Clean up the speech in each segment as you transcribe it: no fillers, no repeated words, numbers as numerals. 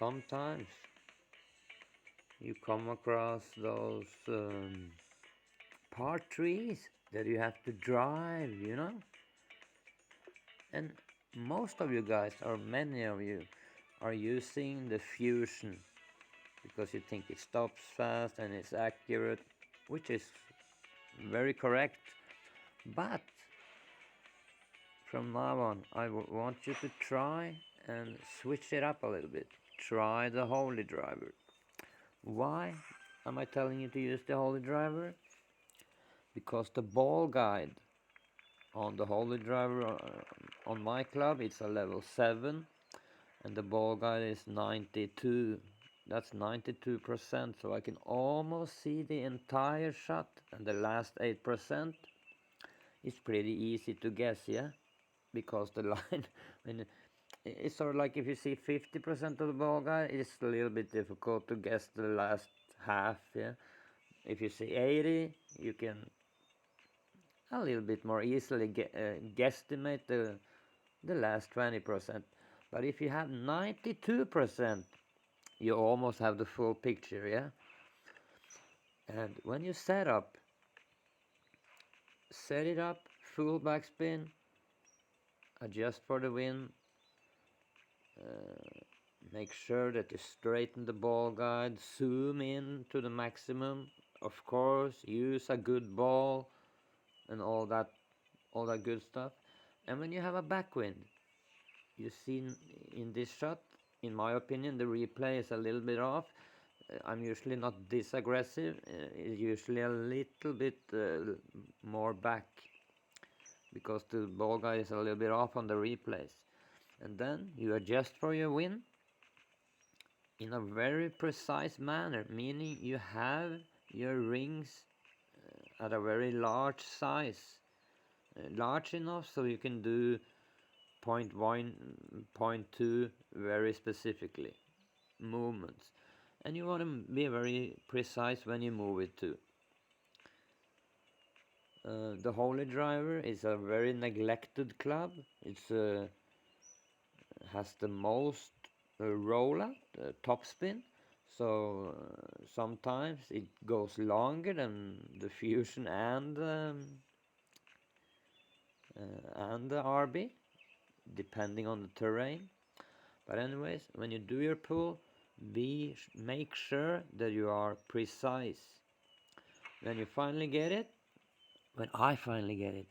sometimes you come across those par trees that you have to drive. And most of you guys, or many of you, are using the fusion because you think it stops fast and it's accurate, which is very correct. But from now on, I want you to try and switch it up a little bit. Try the holy driver. Why am I telling you to use the holy driver? Because the ball guide on the holy driver on my club, it's a level 7, and the ball guide is 92. That's 92%, so I can almost see the entire shot, and the last 8% is pretty easy to guess, yeah? Because the line, when it's sort of like if you see 50% of the ball guide, it's a little bit difficult to guess the last half, yeah? If you see 80, you can a little bit more easily guesstimate the last 20%. But if you have 92%, you almost have the full picture, yeah? And when you set it up, full backspin, adjust for the wind, make sure that you straighten the ball guide, zoom in to the maximum, of course, use a good ball and all that good stuff. And when you have a backwind, you see in this shot, in my opinion, the replay is a little bit off. I'm usually not this aggressive. It's usually a little bit more back because the ball guide is a little bit off on the replays. And then you adjust for your win in a very precise manner, meaning you have your rings at a very large size, large enough so you can do point 1, point 2 very specifically movements, and you want to be very precise when you move it too. The Holy Driver is a very neglected club. It's has the most rollout, topspin, so sometimes it goes longer than the Fusion and the RB, depending on the terrain. But anyways, when you do your pull, make sure that you are precise. When you finally get it, when I finally get it,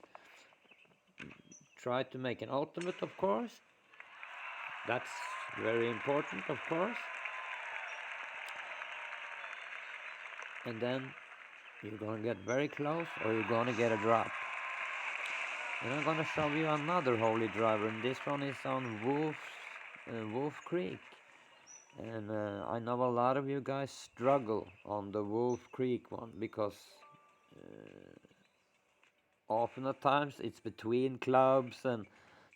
try to make an ultimate, of course. That's very important, of course. And then you're gonna get very close, or you're gonna get a drop. And I'm gonna show you another holy driver, and this one is on Wolf Creek. And I know a lot of you guys struggle on the Wolf Creek one because often at times it's between clubs and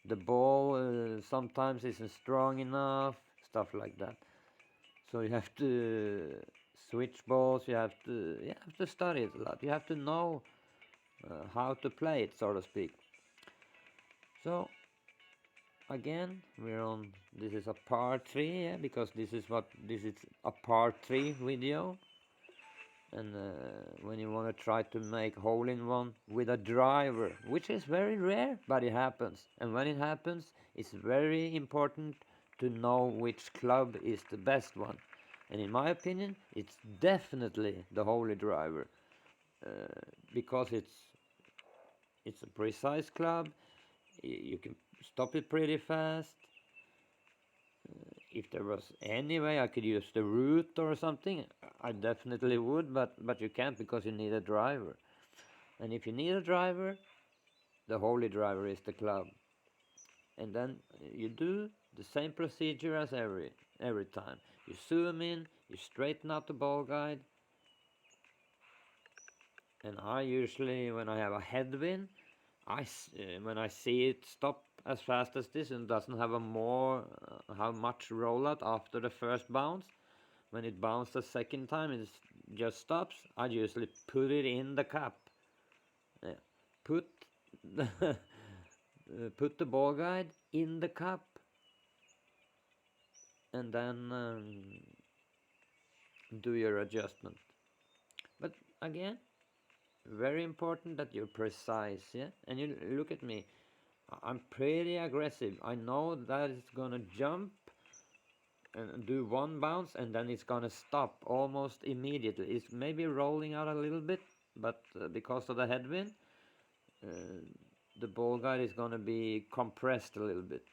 the ball sometimes isn't strong enough, stuff like that. So you have to switch balls. You have to study it a lot. You have to know how to play it, so to speak. So again, we're on. This is a part 3, yeah, because this is a part 3 video. And when you want to try to make hole-in-one with a driver, which is very rare, but it happens. And when it happens, it's very important to know which club is the best one. And in my opinion, it's definitely the holy driver, because it's a precise club. You can stop it pretty fast. If there was any way I could use the root or something, I definitely would, but you can't because you need a driver. And if you need a driver, the holy driver is the club. And then you do the same procedure as every time. You zoom in, you straighten out the ball guide. And I usually, when I have a headwind, when I see it stop as fast as this and doesn't have how much rollout after the first bounce, when it bounced the second time, it just stops. I usually put it in the cup. Yeah. Put the put the ball guide in the cup, and then do your adjustment. But again, very important that you're precise, yeah? And you look at me, I'm pretty aggressive. I know that it's gonna jump and do one bounce and then it's gonna stop almost immediately. It's maybe rolling out a little bit, but because of the headwind, uh, the ball guide is gonna be compressed a little bit.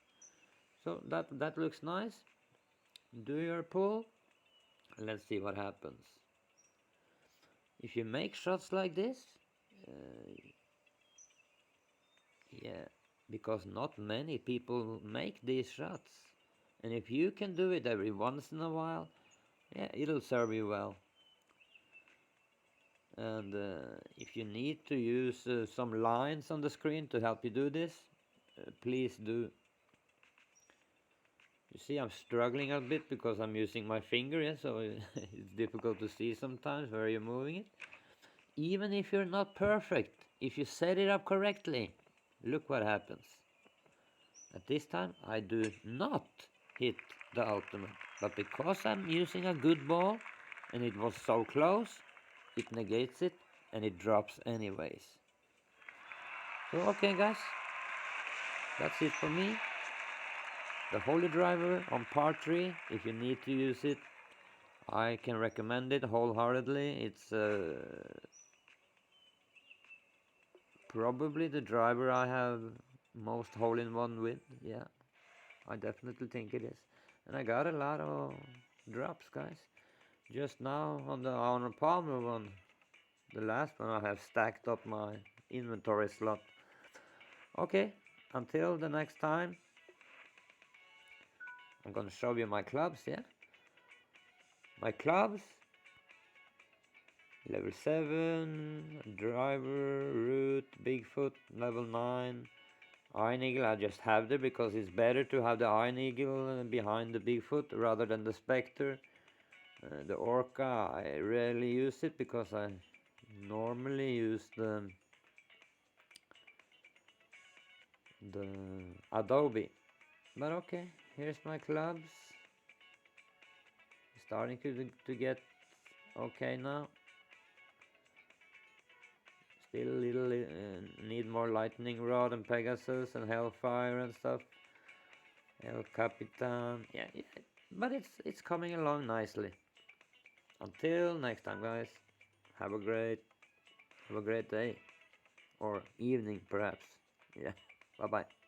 So that looks nice. Do your pull. Let's see what happens. If you make shots like this, yeah, because not many people make these shots. And if you can do it every once in a while, yeah, it'll serve you well. And if you need to use some lines on the screen to help you do this, please do. You see, I'm struggling a bit because I'm using my finger, yeah, so it's difficult to see sometimes where you're moving it. Even if you're not perfect, if you set it up correctly, look what happens. At this time, I do not hit the ultimate, but because I'm using a good ball and it was so close, it negates it and it drops anyways. So okay guys, that's it for me. The Holy Driver on part 3, if you need to use it, I can recommend it wholeheartedly. It's probably the driver I have most hole-in-one with. Yeah, I definitely think it is. And I got a lot of drops, guys. Just now on the Arnold Palmer one, the last one, I have stacked up my inventory slot. Okay, until the next time, I'm gonna show you my clubs, yeah? My clubs, level 7, driver, root, Bigfoot, level 9, Iron Eagle I just have there because it's better to have the Iron Eagle behind the Bigfoot rather than the Spectre. The Orca, I rarely use it because I normally use the Adobe. But okay, here's my clubs. Starting to get okay now. Still a little need more lightning rod and Pegasus and Hellfire and stuff. El Capitan, yeah, but it's coming along nicely. Until next time, guys. Have a great day or evening, perhaps. Yeah. Bye bye.